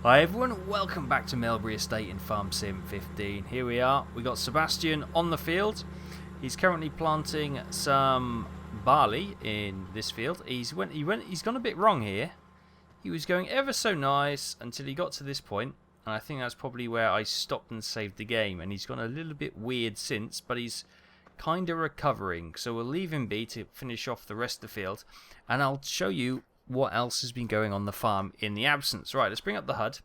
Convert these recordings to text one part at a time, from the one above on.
Hi everyone, welcome back to Melbury Estate in Farm Sim 15. Here we are, we got Sebastian on the field. He's currently planting some barley in this field. He's gone a bit wrong here. He was going ever so nice until he got to this point, and I think that's probably where I stopped and saved the game, and he's gone a little bit weird since, but he's kind of recovering. So we'll leave him be to finish off the rest of the field, and I'll show you what else has been going on the farm in the absence. Right, let's bring up the HUD.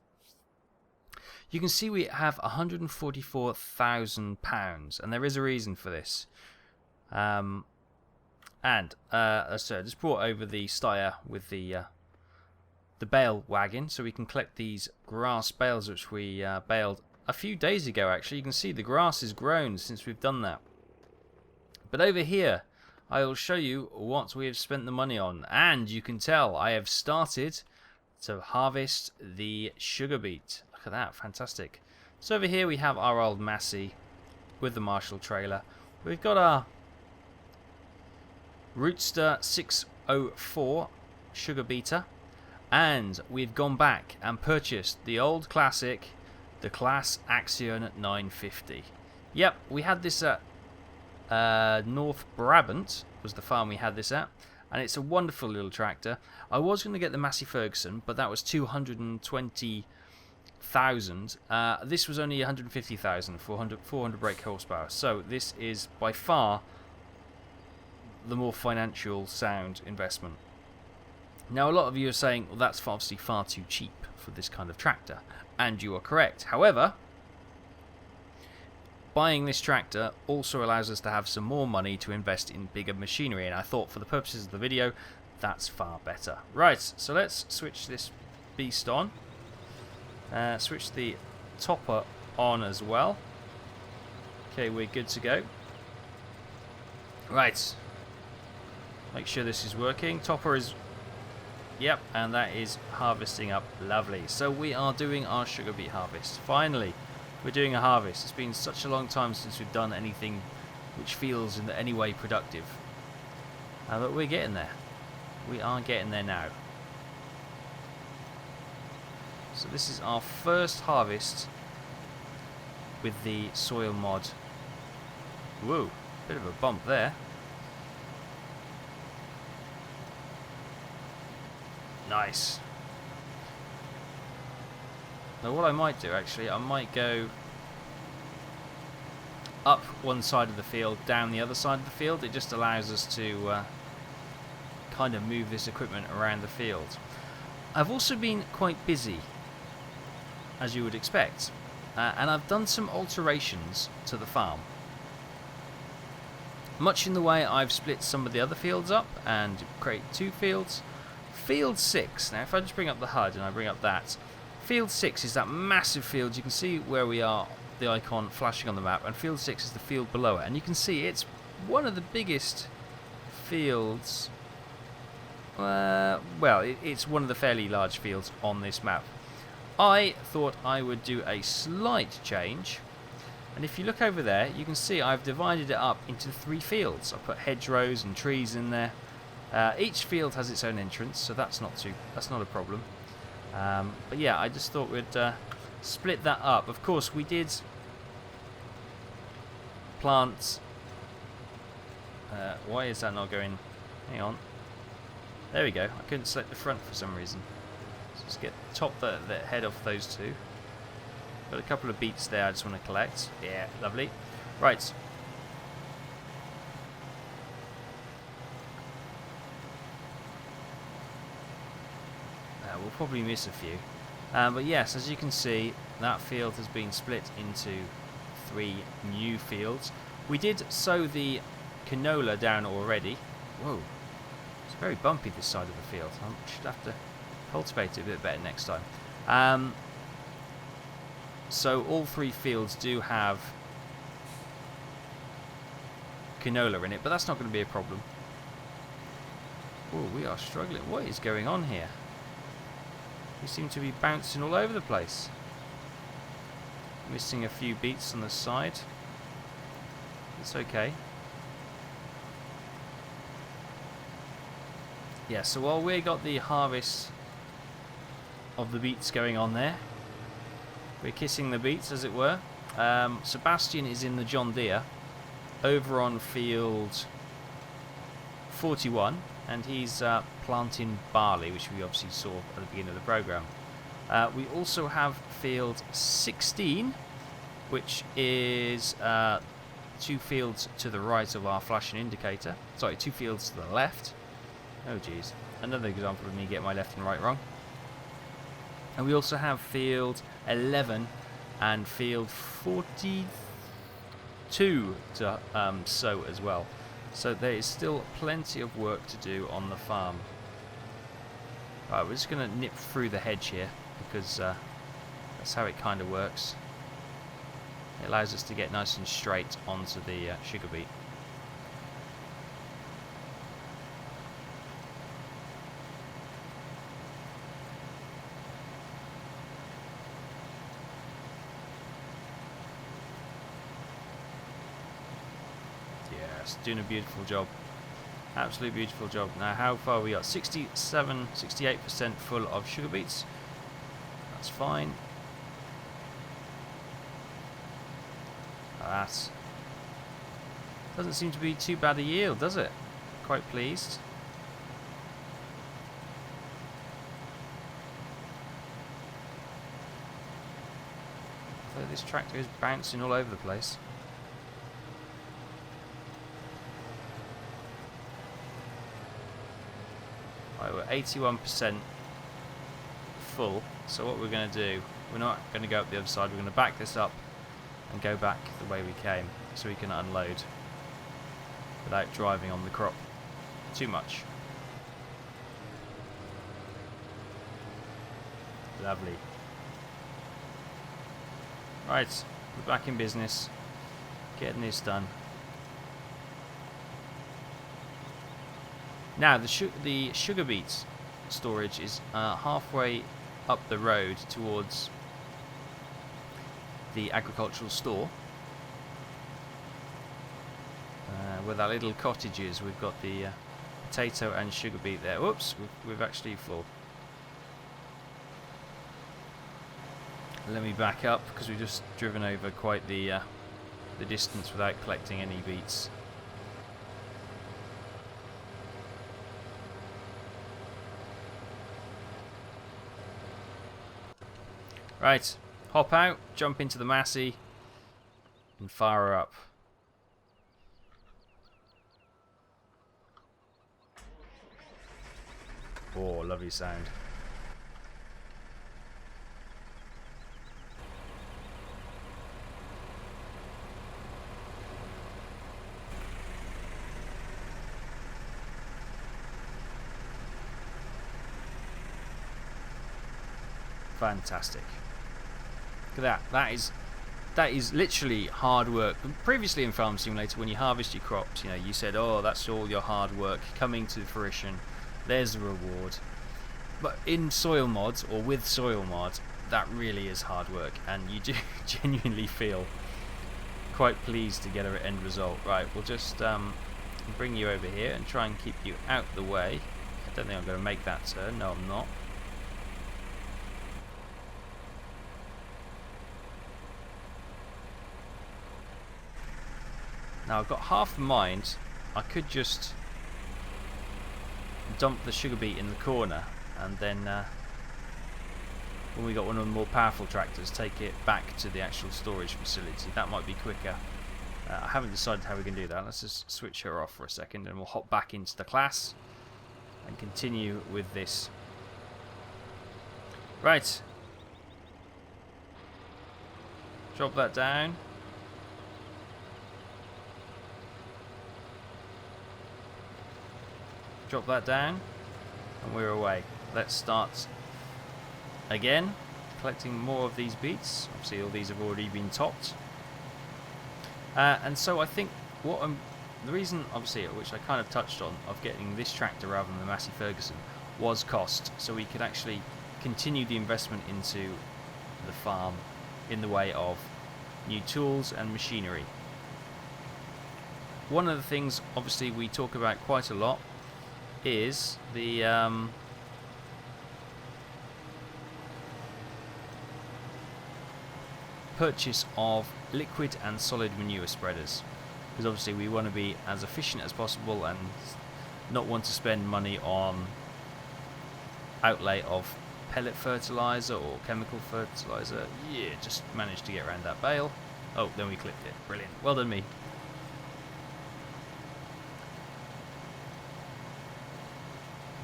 You can see we have £144,000, and there is a reason for this. So I just brought over the styer with the bale wagon, so we can collect these grass bales, which we baled a few days ago. Actually, you can see the grass has grown since we've done that. But over here, I will show you what we have spent the money on, and you can tell I have started to harvest the sugar beet. Look at that, fantastic. So over here we have our old Massey with the Marshall trailer. We've got our Rootster 604 sugar beeter, and we've gone back and purchased the old classic, the Class Action 950. Yep, we had this at North Brabant was the farm we had this at, and it's a wonderful little tractor. I was going to get the Massey Ferguson, but that was 220,000. This was only 150,000, 400 brake horsepower. So this is by far the more financial sound investment. Now a lot of you are saying, well, that's obviously far too cheap for this kind of tractor, and you are correct. However, buying this tractor also allows us to have some more money to invest in bigger machinery, and I thought for the purposes of the video that's far better. Right, so let's switch this beast on. Switch the topper on as well. Okay, we're good to go. Right, make sure this is working. Topper is, yep, and that is harvesting up lovely. So we are doing our sugar beet harvest. Finally, we're doing a harvest. It's been such a long time since we've done anything which feels in any way productive. But we're getting there. We are getting there now. So this is our first harvest with the soil mod. Whoa, bit of a bump there. Nice. Now what I might do actually, I might go up one side of the field, down the other side of the field. It just allows us to kind of move this equipment around the field. I've also been quite busy, as you would expect, and I've done some alterations to the farm. Much in the way I've split some of the other fields up and create two fields. Field 6, now if I just bring up the HUD and I bring up that, Field 6 is that massive field. You can see where we are, the icon flashing on the map, and Field 6 is the field below it. And you can see it's one of the biggest fields. It's one of the fairly large fields on this map. I thought I would do a slight change. And if you look over there, you can see I've divided it up into 3 fields. I put hedgerows and trees in there. Each field has its own entrance, so that's not a problem. But yeah, I just thought we'd split that up. Of course, we did plant. Why is that not going? Hang on. There we go. I couldn't select the front for some reason. So let's get the head off those two. Got a couple of beets there I just want to collect. Yeah, lovely. Right. We'll probably miss a few. But yes, as you can see, that field has been split into 3 new fields. We did sow the canola down already. Whoa. It's very bumpy this side of the field. I should have to cultivate it a bit better next time. So all 3 fields do have canola in it, but that's not going to be a problem. Oh, we are struggling. What is going on here? We seem to be bouncing all over the place. Missing a few beets on the side. It's okay. Yeah, so while we got the harvest of the beets going on there, We're kissing the beets, as it were. Sebastian is in the John Deere over on field 41, and he's planting barley, which we obviously saw at the beginning of the program. We also have field 16, which is 2 fields to the right of our flashing indicator. Sorry, 2 fields to the left. Oh geez, another example of me getting my left and right wrong. And we also have field 11 and field 42 to sow as well. So there is still plenty of work to do on the farm. Right, we're just going to nip through the hedge here, because that's how it kind of works. It allows us to get nice and straight onto the sugar beet. Yes, doing a beautiful job. Absolutely beautiful job. Now, how far are we got? 67, 68% full of sugar beets. That's fine. That doesn't seem to be too bad a yield, does it? Quite pleased. So this tractor is bouncing all over the place. Right, we're 81% full. So what we're going to do, we're not going to go up the other side. We're going to back this up and go back the way we came, so we can unload without driving on the crop too much. Lovely. Right, we're back in business, getting this done. Now the sugar beet storage is halfway up the road towards the agricultural store, with our little cottages. We've got the potato and sugar beet there. Whoops, we've actually full. Let me back up, because we've just driven over quite the distance without collecting any beets. Right, hop out, jump into the Massey, and fire her up. Oh, lovely sound. Fantastic. Look at that. That is literally hard work. Previously in Farm Simulator, when you harvest your crops, you know, you said, oh, that's all your hard work coming to fruition. There's the reward. But in soil mods, or with soil mods, that really is hard work, and you do genuinely feel quite pleased to get an end result. Right, we'll just bring you over here and try and keep you out the way. I don't think I'm going to make that turn. No, I'm not. Now I've got half a mind. I could just dump the sugar beet in the corner, and then when we got one of the more powerful tractors, take it back to the actual storage facility. That might be quicker. I haven't decided how we can do that. Let's just switch her off for a second, and we'll hop back into the class and continue with this. Right. Drop that down. Drop that down, and we're away. Let's start again, collecting more of these beets. Obviously all these have already been topped. And so I think the reason, obviously, which I kind of touched on, of getting this tractor rather than the Massey Ferguson was cost. So we could actually continue the investment into the farm in the way of new tools and machinery. One of the things, obviously, we talk about quite a lot is the purchase of liquid and solid manure spreaders, because obviously we want to be as efficient as possible and not want to spend money on outlay of pellet fertilizer or chemical fertilizer. Yeah, just managed to get around that bale. Oh, then we clipped it. Brilliant. Well done me.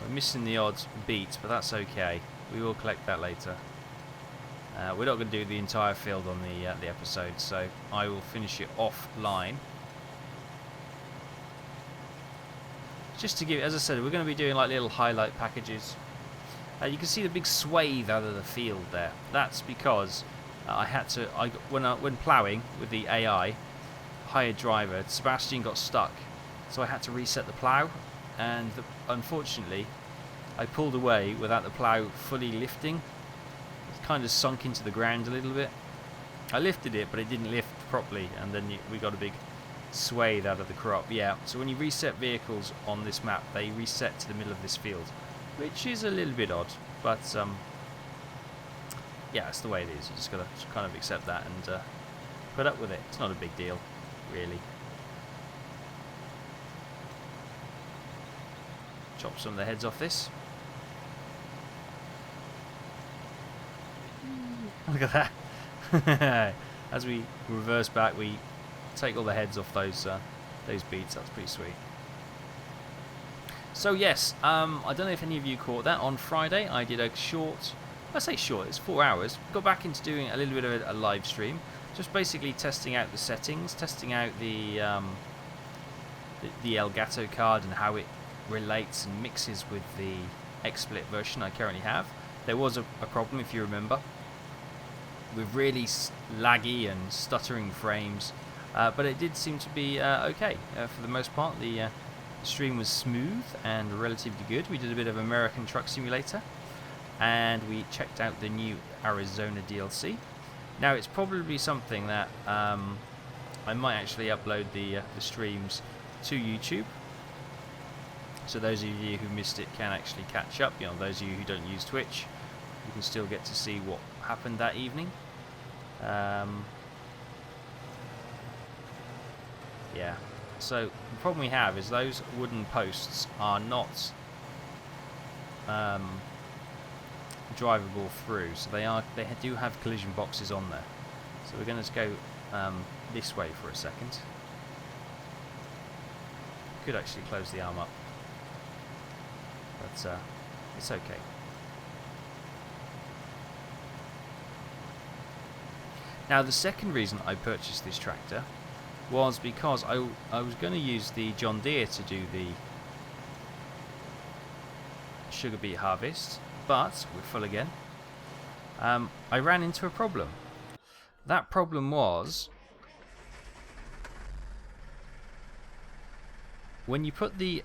We're missing the odd beet, but that's okay. We will collect that later. We're not going to do the entire field on the episode, so I will finish it offline. Just to give, as I said, we're going to be doing like little highlight packages. You can see the big swathe out of the field there. That's because I had to. When ploughing with the AI hired driver, Sebastian got stuck, so I had to reset the plough, and unfortunately, I pulled away without the plough fully lifting. It kind of sunk into the ground a little bit. I lifted it, but it didn't lift properly, and then we got a big swathe out of the crop. Yeah. So when you reset vehicles on this map, they reset to the middle of this field, which is a little bit odd, but yeah, it's the way it is. You just got to kind of accept that and put up with it. It's not a big deal, really. Chop some of the heads off this. Look at that. As we reverse back, we take all the heads off those beets. That's pretty sweet. So yes, I don't know if any of you caught that. On Friday I did a short, I say short, it's 4 hours. Got back into doing a little bit of a live stream, just basically testing out the settings, testing out the Elgato card and how it relates and mixes with the XSplit version I currently have. There was a problem, if you remember, with really laggy and stuttering frames, but it did seem to be okay for the most part. The stream was smooth and relatively good. We did a bit of American Truck Simulator, and we checked out the new Arizona DLC. Now it's probably something that I might actually upload the streams to YouTube, so those of you who missed it can actually catch up. You know, those of you who don't use Twitch, you can still get to see what happened that evening. Yeah. So the problem we have is those wooden posts are not drivable through, so they do have collision boxes on there. So we're going to go this way for a second. Could actually close the arm up, but it's okay. Now the second reason I purchased this tractor was because I was going to use the John Deere to do the sugar beet harvest, but we're full again. I ran into a problem. That problem was when you put the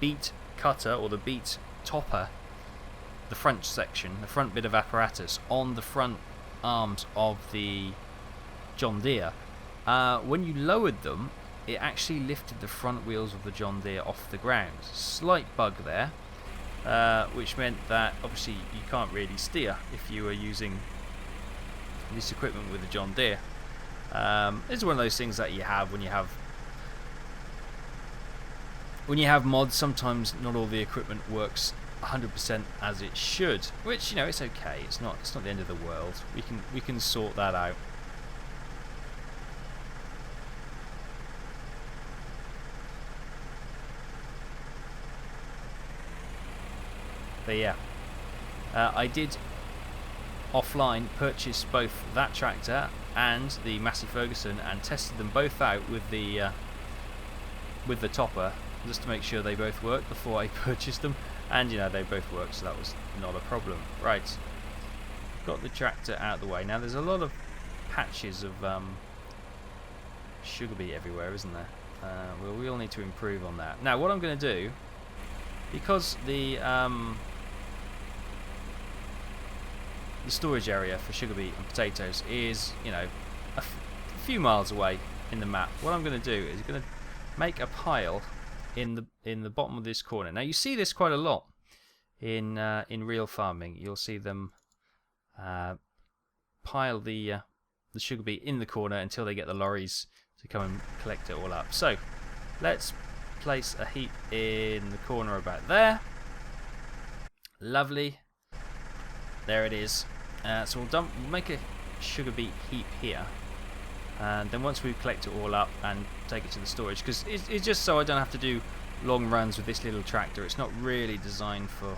beet cutter or the beet topper, the front section, the front bit of apparatus, on the front arms of the John Deere, when you lowered them, it actually lifted the front wheels of the John Deere off the ground. Slight bug there, which meant that obviously you can't really steer if you are using this equipment with the John Deere. It's one of those things that you have when you have mods. Sometimes not all the equipment works 100% as it should, which, you know, it's okay. It's not the end of the world. We can sort that out. But yeah, I did offline purchase both that tractor and the Massey Ferguson and tested them both out with the topper, just to make sure they both worked before I purchased them, and you know, they both worked, so that was not a problem. Right, got the tractor out of the way. Now there's a lot of patches of sugar beet everywhere, isn't there? Well, we'll need to improve on that. Now what I'm going to do, because the storage area for sugar beet and potatoes is, you know, a few miles away in the map, what I'm going to do is going to make a pile in the bottom of this corner. Now you see this quite a lot in real farming. You'll see them pile the sugar beet in the corner until they get the lorries to come and collect it all up. So let's place a heap in the corner about there. Lovely. There it is. So we'll make a sugar beet heap here, and then once we collect it all up and take it to the storage, because it's just so I don't have to do long runs with this little tractor. It's not really designed for.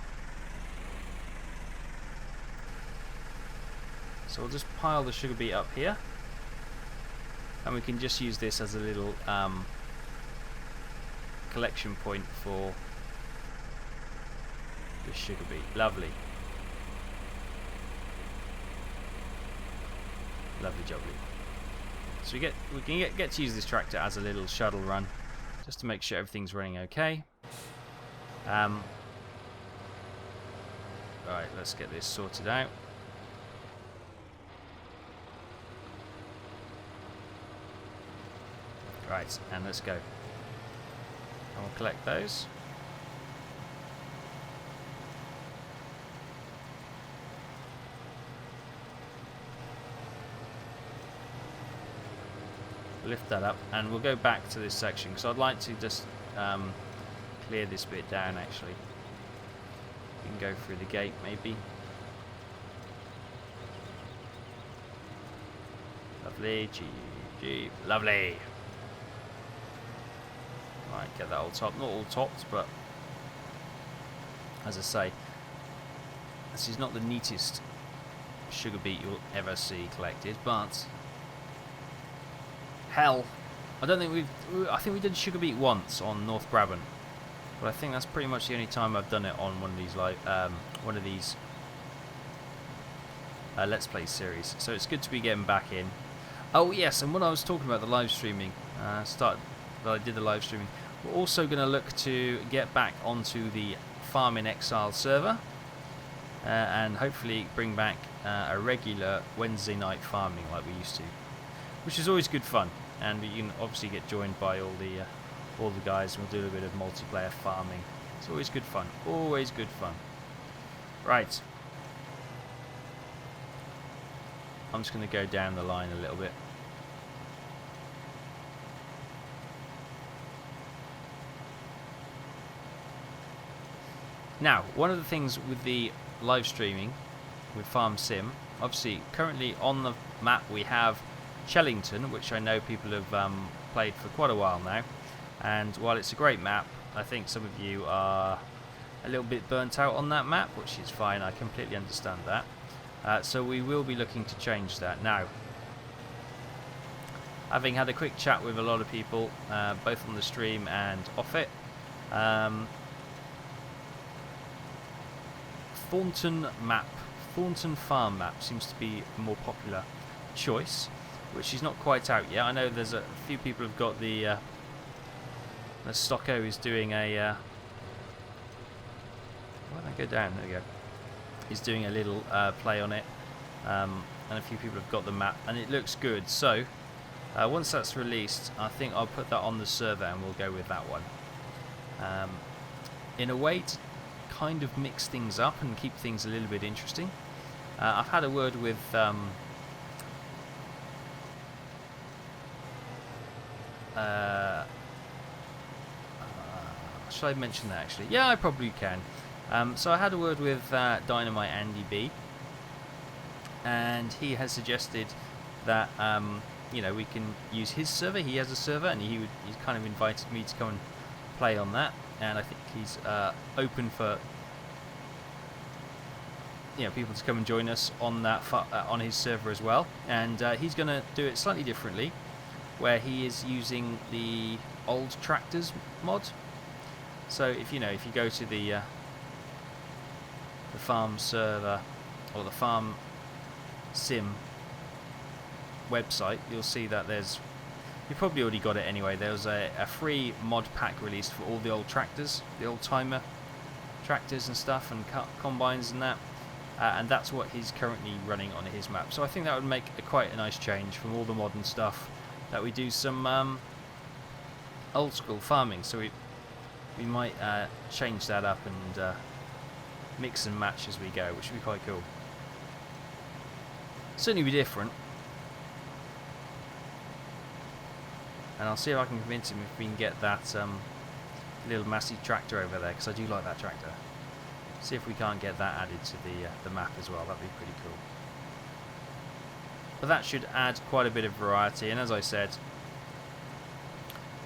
So we'll just pile the sugar beet up here, and we can just use this as a little collection point for the sugar beet. Lovely. Lovely jubbly. So we can get to use this tractor as a little shuttle run, just to make sure everything's running okay. Right, let's get this sorted out. Right, and let's go. And we'll collect those. Lift that up, and we'll go back to this section, because I'd like to just clear this bit down. Actually, we can go through the gate maybe. Lovely, Jeep, lovely. Right, get that all topped. Not all topped, but as I say, this is not the neatest sugar beet you'll ever see collected, but hell, I don't think I think we did sugar beet once on North Brabant, but I think that's pretty much the only time I've done it on one of these Let's Play series. So it's good to be getting back in. Oh yes, and when I was talking about the live streaming, I did the live streaming, we're also going to look to get back onto the Farm in Exile server, and hopefully bring back a regular Wednesday night farming like we used to, which is always good fun. And you can obviously get joined by all the guys, and we'll do a bit of multiplayer farming. It's always good fun. Always good fun. Right. I'm just going to go down the line a little bit. Now, one of the things with the live streaming with Farm Sim, obviously currently on the map we have Chellington, which I know people have played for quite a while now, and while it's a great map, I think some of you are a little bit burnt out on that map, which is fine. I completely understand that. So we will be looking to change that. Now, having had a quick chat with a lot of people, both on the stream and off it, Thornton Farm map seems to be a more popular choice, which is not quite out yet. I know there's a few people have got the Stocko is doing a why don't I go down? There we go. He's doing a little play on it, and a few people have got the map, and it looks good. So once that's released, I think I'll put that on the server, and we'll go with that one. In a way to kind of mix things up and keep things a little bit interesting. I've had a word with should I mention that actually? Yeah, I probably can. So I had a word with Dynamite Andy B, and he has suggested that you know, we can use his server. He has a server, and he's kind of invited me to come and play on that. And I think he's open for people to come and join us on that on his server as well. And he's going to do it slightly differently, where he is using the old tractors mod. So if you go to the farm server or the Farm Sim website, you'll see that you've probably already got it anyway. There's a free mod pack released for all the old tractors, the old timer tractors and stuff, and combines and that, and that's what he's currently running on his map. So I think that would make quite a nice change from all the modern stuff, that we do some old school farming. So we might change that up and mix and match as we go, which would be quite cool. certainly be different. And I'll see if I can convince him if we can get that little Massey tractor over there, because I do like that tractor. See if we can't get that added to the map as well. That'd be pretty cool. But that should add quite a bit of variety, and as I said,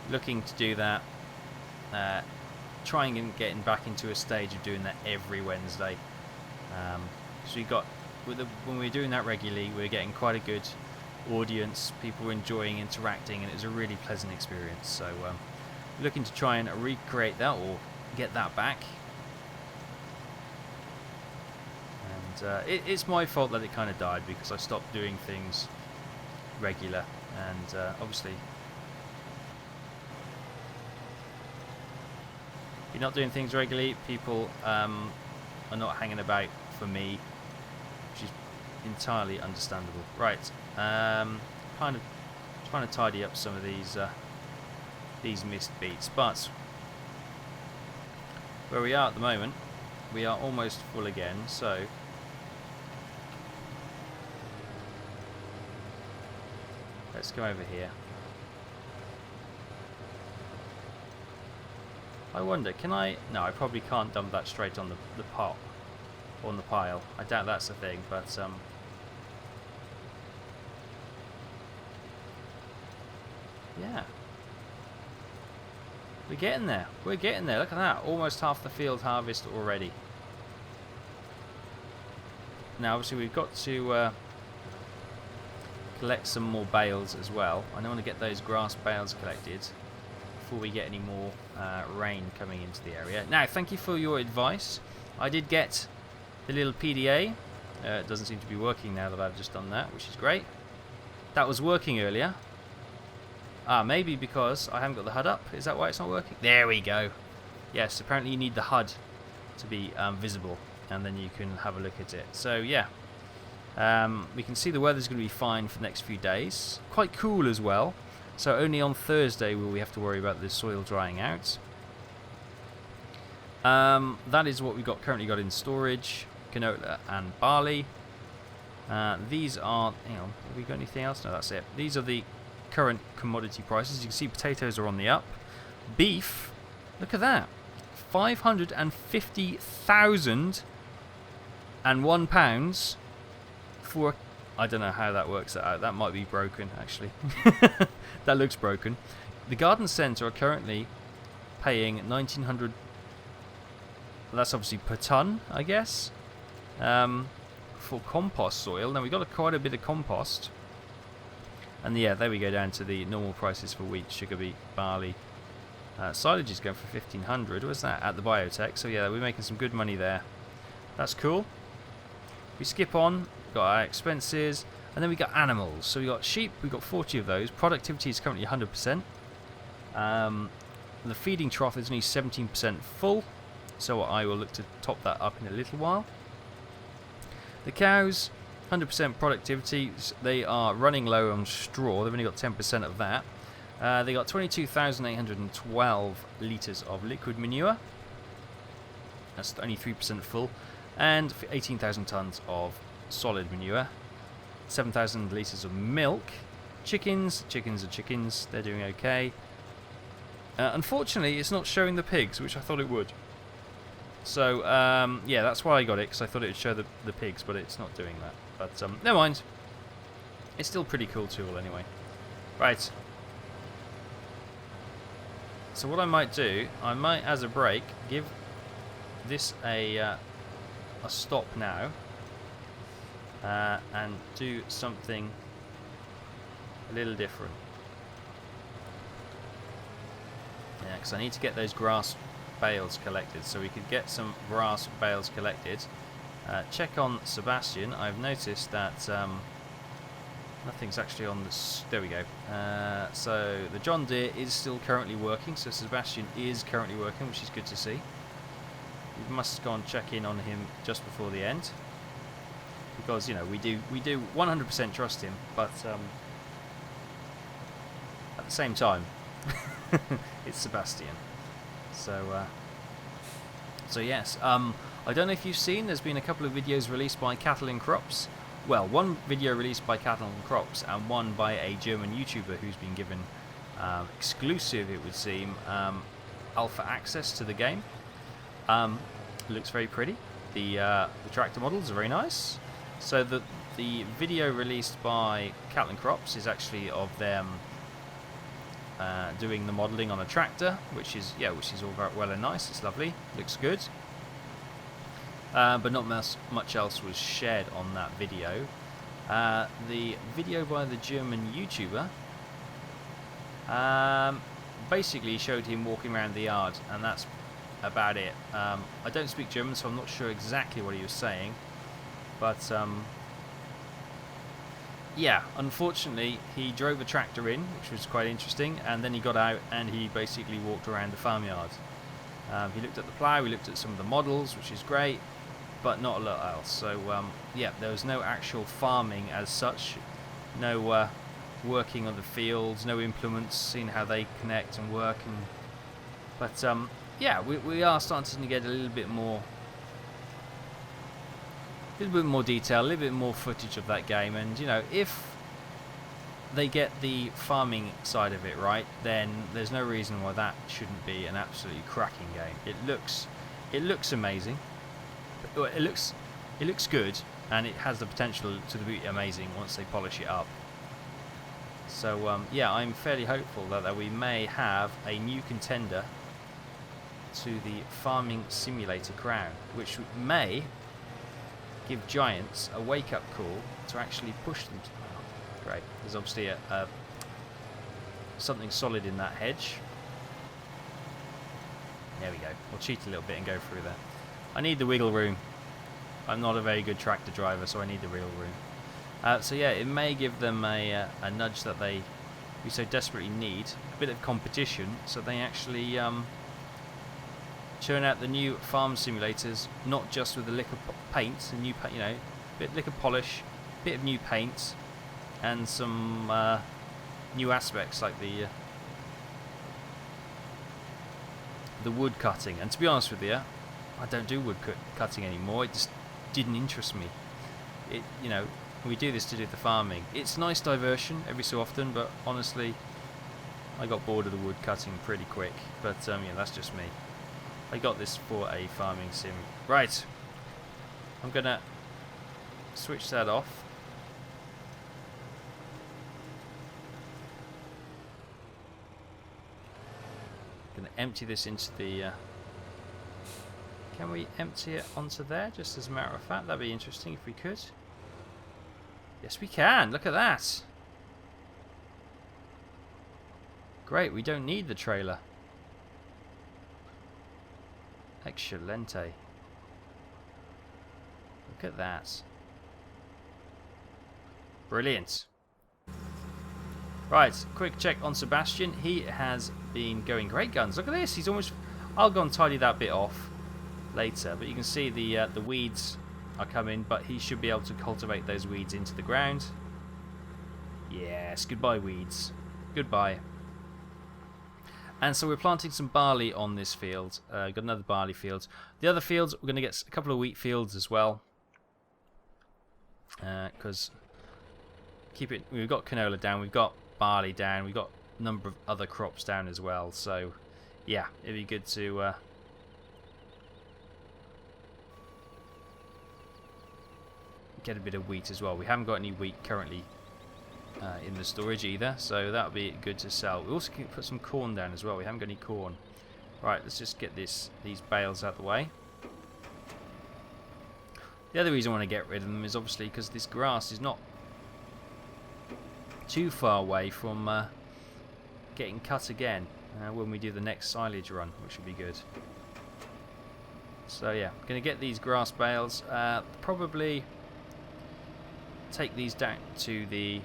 looking to do that, trying and getting back into a stage of doing that every Wednesday. So we got when we were doing that regularly, we were getting quite a good audience. People were enjoying interacting, and it was a really pleasant experience. So looking to try and recreate that or get that back. And it's my fault that it kind of died, because I stopped doing things regular, and obviously if you're not doing things regularly, people are not hanging about for me, which is entirely understandable. Right, kind of trying to tidy up some of these missed beets, but where we are at the moment, we are almost full again. So let's go over here. I wonder, can I... No, I probably can't dump that straight on the pot, on the pile. I doubt that's the thing, but yeah. We're getting there. We're getting there. Look at that. Almost half the field harvest already. Now, obviously, we've got to collect some more bales as well. I don't want to get those grass bales collected before we get any more rain coming into the area. Now, thank you for your advice. I did get the little PDA. It doesn't seem to be working now that I've just done that, which is great. That was working earlier. Maybe because I haven't got the HUD up. Is that why it's not working? There we go. Yes, apparently you need the HUD to be visible, and then you can have a look at it. So yeah, we can see the weather's going to be fine for the next few days. Quite cool as well. So only on Thursday will we have to worry about the soil drying out. That is what we've currently got in storage. Canola and barley. These are... Hang on, have we got anything else? No, that's it. These are the current commodity prices. You can see potatoes are on the up. Beef, look at that, 550,001 pounds for... I don't know how that works out. That might be broken, actually. That looks broken. The garden centre are currently paying 1,900. That's obviously per tonne, I guess, for compost soil. Now we've got quite a bit of compost. And yeah, there we go, down to the normal prices for wheat, sugar beet, barley. Silage is going for 1,500. What's that? At the biotech. So yeah, we're making some good money there. That's cool. We skip on. We've got our expenses. And then we got animals. So we got sheep. We've got 40 of those. Productivity is currently 100%. The feeding trough is only 17% full. So I will look to top that up in a little while. The cows... 100% productivity. They are running low on straw. They've only got 10% of that. They got 22,812 litres of liquid manure. That's only 3% full. And 18,000 tonnes of solid manure. 7,000 litres of milk. Chickens are chickens. They're doing okay. Unfortunately, it's not showing the pigs, which I thought it would. So, yeah, that's why I got it, because I thought it would show the pigs, but it's not doing that. But, never mind. It's still a pretty cool tool, anyway. Right. So what I might do, I might, as a break, give this a stop now. And do something a little different. Yeah, because I need to get those grass bales collected, so we could get some grass bales collected. Check on Sebastian. I've noticed that nothing's actually on this. There we go. So the John Deere is still currently working, so Sebastian is currently working, which is good to see. We must go and check in on him just before the end, because you know we do 100% trust him, but at the same time it's Sebastian. So yes, I don't know if you've seen, there's been a couple of videos released by Cattle and Crops well, one video released by Cattle and Crops and one by a German YouTuber who's been given exclusive, it would seem, alpha access to the game. Looks very pretty. The tractor models are very nice. So the video released by Cattle and Crops is actually of them doing the modelling on a tractor, which is all very well and nice. It's lovely, looks good. But not much else was shared on that video. The video by the German YouTuber basically showed him walking around the yard, and that's about it. I don't speak German, so I'm not sure exactly what he was saying, but yeah, unfortunately he drove a tractor in, which was quite interesting, and then he got out and he basically walked around the farmyard. He looked at the plough, he looked at some of the models, which is great, but not a lot else. So yeah, there was no actual farming as such, no working on the fields, no implements, seeing how they connect and work, but yeah, we are starting to get a little bit more detail, a little bit more footage of that game, and you know, if they get the farming side of it right, then there's no reason why that shouldn't be an absolutely cracking game. It looks amazing. It looks good, and it has the potential to be amazing once they polish it up. So yeah, I'm fairly hopeful that we may have a new contender to the farming simulator crown, which may give giants a wake-up call to actually push them to... Oh, great. There's obviously something solid in that hedge. There we go. We'll cheat a little bit and go through there. I need the wiggle room. I'm not a very good tractor driver, so I need the wiggle room. So yeah, it may give them a nudge that we so desperately need. A bit of competition, so they actually churn out the new farm simulators, not just with a lick of paint, a new you know, bit lick of polish, bit of new paint, and some new aspects like the wood cutting. And to be honest with you, I don't do wood cutting anymore. It just didn't interest me. You know, we do this to do the farming. It's nice diversion every so often, but honestly, I got bored of the wood cutting pretty quick. But yeah, that's just me. I got this for a farming sim. Right, I'm gonna switch that off. Gonna empty this into the... Can we empty it onto there, just as a matter of fact? That'd be interesting if we could. Yes, we can. Look at that. Great, we don't need the trailer. Excelente. Look at that. Brilliant. Right, quick check on Sebastian. He has been going great guns. Look at this. He's almost... I'll go and tidy that bit off later, but you can see the weeds are coming, but he should be able to cultivate those weeds into the ground. Yes, goodbye weeds. Goodbye. And so we're planting some barley on this field. Got another barley field. The other fields, we're going to get a couple of wheat fields as well. Because we've got canola down, we've got barley down, we've got a number of other crops down as well. So yeah, it'd be good to get a bit of wheat as well. We haven't got any wheat currently in the storage either, so that would be good to sell. We also can put some corn down as well. We haven't got any corn. Right, let's just get these bales out of the way. The other reason I want to get rid of them is obviously because this grass is not too far away from getting cut again when we do the next silage run, which would be good. So yeah, going to get these grass bales. Probably take these down to the...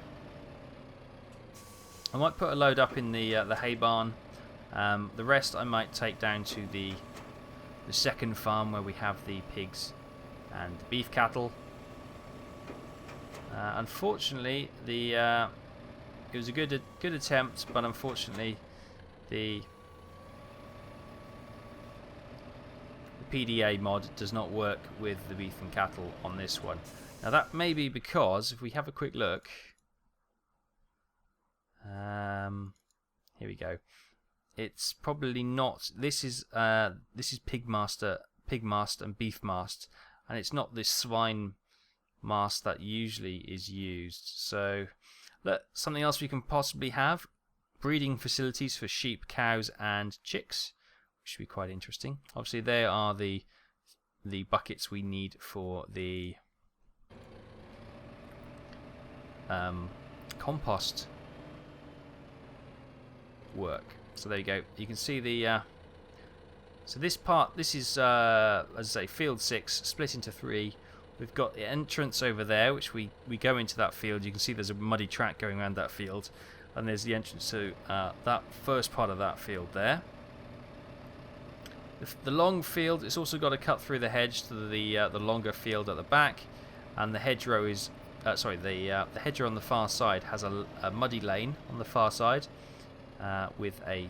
I might put a load up in the hay barn. The rest I might take down to the second farm where we have the pigs and the beef cattle. Unfortunately, it was a good attempt, but unfortunately, the PDA mod does not work with the beef and cattle on this one. Now that may be because, if we have a quick look, here we go. It's probably not. This is pig mast and beef mast, and it's not this swine mast that usually is used. So, look, something else we can possibly have: breeding facilities for sheep, cows, and chicks, which should be quite interesting. Obviously, there are the buckets we need for the compost work. So there you go. You can see the so this part, this is as I say, field 6 split into 3. We've got the entrance over there, which we go into that field. You can see there's a muddy track going around that field, and there's the entrance to that first part of that field there. The long field, it's also got to cut through the hedge to the longer field at the back, and the hedgerow is the hedgerow on the far side has a muddy lane on the far side with a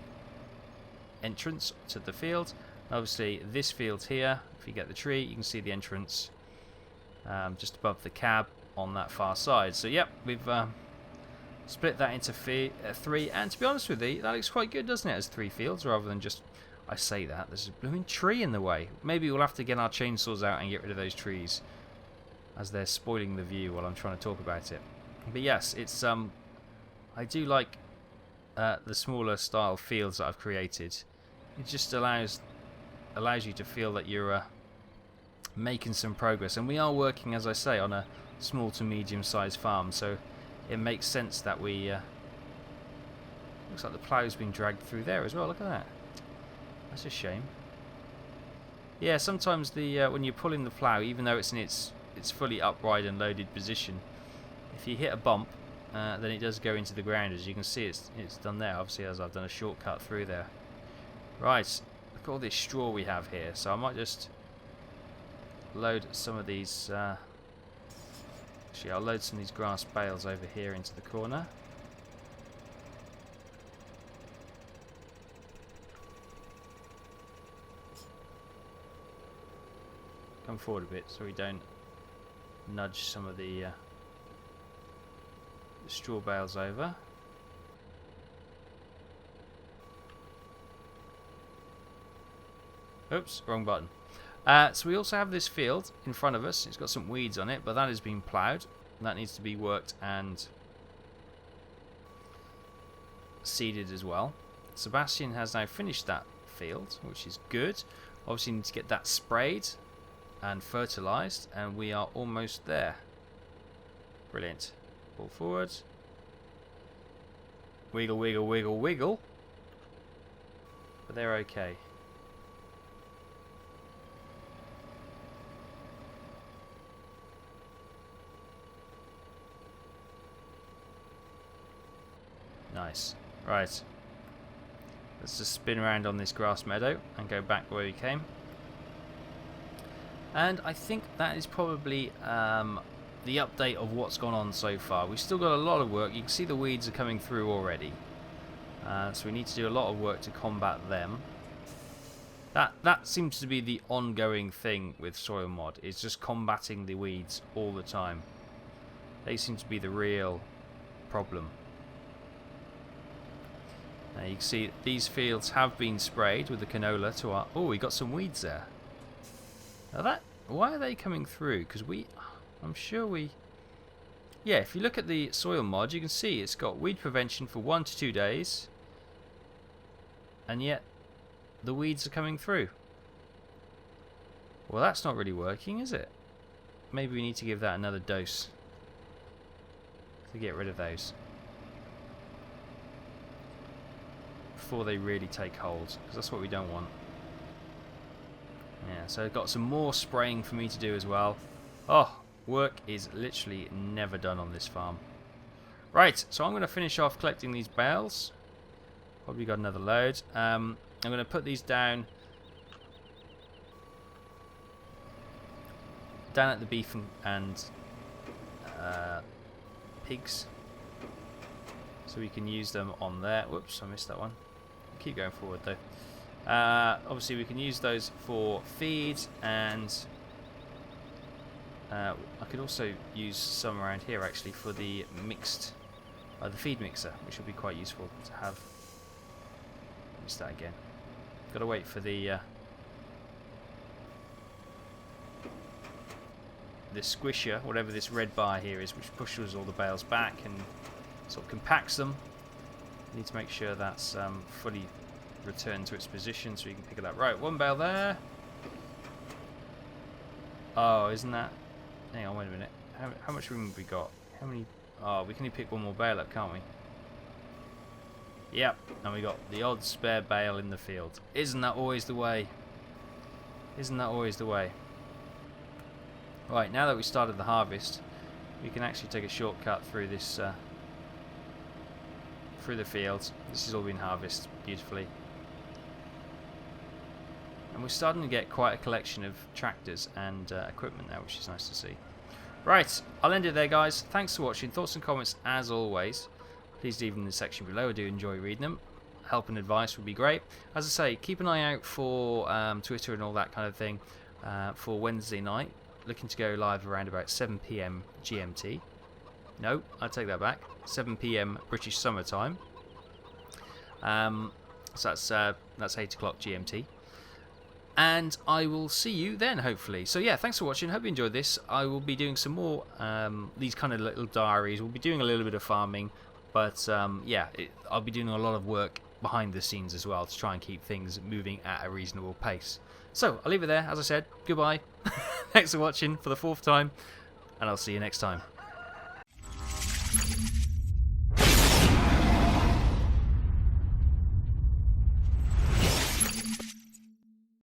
entrance to the field. Obviously, this field here, if you get the tree, you can see the entrance just above the cab on that far side. So yep, we've split that into 3, and to be honest with you, that looks quite good, doesn't it, as 3 fields rather than just. I say that, there's a blooming tree in the way. Maybe we'll have to get our chainsaws out and get rid of those trees, as they're spoiling the view while I'm trying to talk about it. But yes, it's I do like the smaller style fields that I've created. It just allows you to feel that you're making some progress, and we are working, as I say, on a small to medium sized farm, so it makes sense that we looks like the plough's been dragged through there as well. Look at that. That's a shame. Yeah, sometimes the when you're pulling the plough, even though it's in its fully upright and loaded position, if you hit a bump, then it does go into the ground. As you can see, it's done there. Obviously, as I've done a shortcut through there. Right, look at all this straw we have here. So I might just load some of these. Actually, I'll load some of these grass bales over here into the corner. Come forward a bit so we don't nudge some of the straw bales over. Oops, wrong button. So we also have this field in front of us. It's got some weeds on it, but that has been ploughed. That needs to be worked and seeded as well. Sebastian has now finished that field, which is good. Obviously, need to get that sprayed and fertilized, and we are almost there. Brilliant. Pull forward. Wiggle, wiggle, wiggle, wiggle. But they're okay. Nice. Right. Let's just spin around on this grass meadow and go back where we came. And I think that is probably the update of what's gone on so far. We've still got a lot of work. You can see the weeds are coming through already. So we need to do a lot of work to combat them. That seems to be the ongoing thing with soil mod. It's just combating the weeds all the time. They seem to be the real problem. Now you can see these fields have been sprayed with the canola to our... Oh, we got some weeds there. Now why are they coming through? Because I'm sure we... Yeah, if you look at the soil mod, you can see it's got weed prevention for 1 to 2 days. And yet, the weeds are coming through. Well, that's not really working, is it? Maybe we need to give that another dose to get rid of those before they really take hold, because that's what we don't want. Yeah, so I've got some more spraying for me to do as well. Oh, work is literally never done on this farm. Right, so I'm going to finish off collecting these bales. Probably got another load. I'm going to put these down at the beef and pigs, so we can use them on there. Whoops, I missed that one. Keep going forward though. Obviously we can use those for feed and I could also use some around here actually for the mixed, the feed mixer, which would be quite useful to have. Mix that again. Got to wait for the squisher, whatever this red bar here is, which pushes all the bales back and sort of compacts them. Need to make sure that's fully returned to its position so you can pick it up. Right, one bale there. Oh, isn't that... Hang on, wait a minute. How much room have we got? How many... Oh, we can only pick one more bale up, can't we? Yep, and we got the odd spare bale in the field. Isn't that always the way? Isn't that always the way? Right, now that we started the harvest, we can actually take a shortcut through this... through the fields. This has all been harvested beautifully. And we're starting to get quite a collection of tractors and equipment now, which is nice to see. Right, I'll end it there, guys. Thanks for watching. Thoughts and comments, as always, please leave them in the section below. I do enjoy reading them. Help and advice would be great. As I say, keep an eye out for Twitter and all that kind of thing for Wednesday night. Looking to go live around about 7 PM GMT. No, I take that back. 7 PM British Summer Time. So that's 8 o'clock GMT. And I will see you then, hopefully. So yeah, thanks for watching. Hope you enjoyed this. I will be doing some more these kind of little diaries. We'll be doing a little bit of farming, but yeah, I'll be doing a lot of work behind the scenes as well to try and keep things moving at a reasonable pace. So I'll leave it there. As I said, goodbye. Thanks for watching for the 4th time, and I'll see you next time.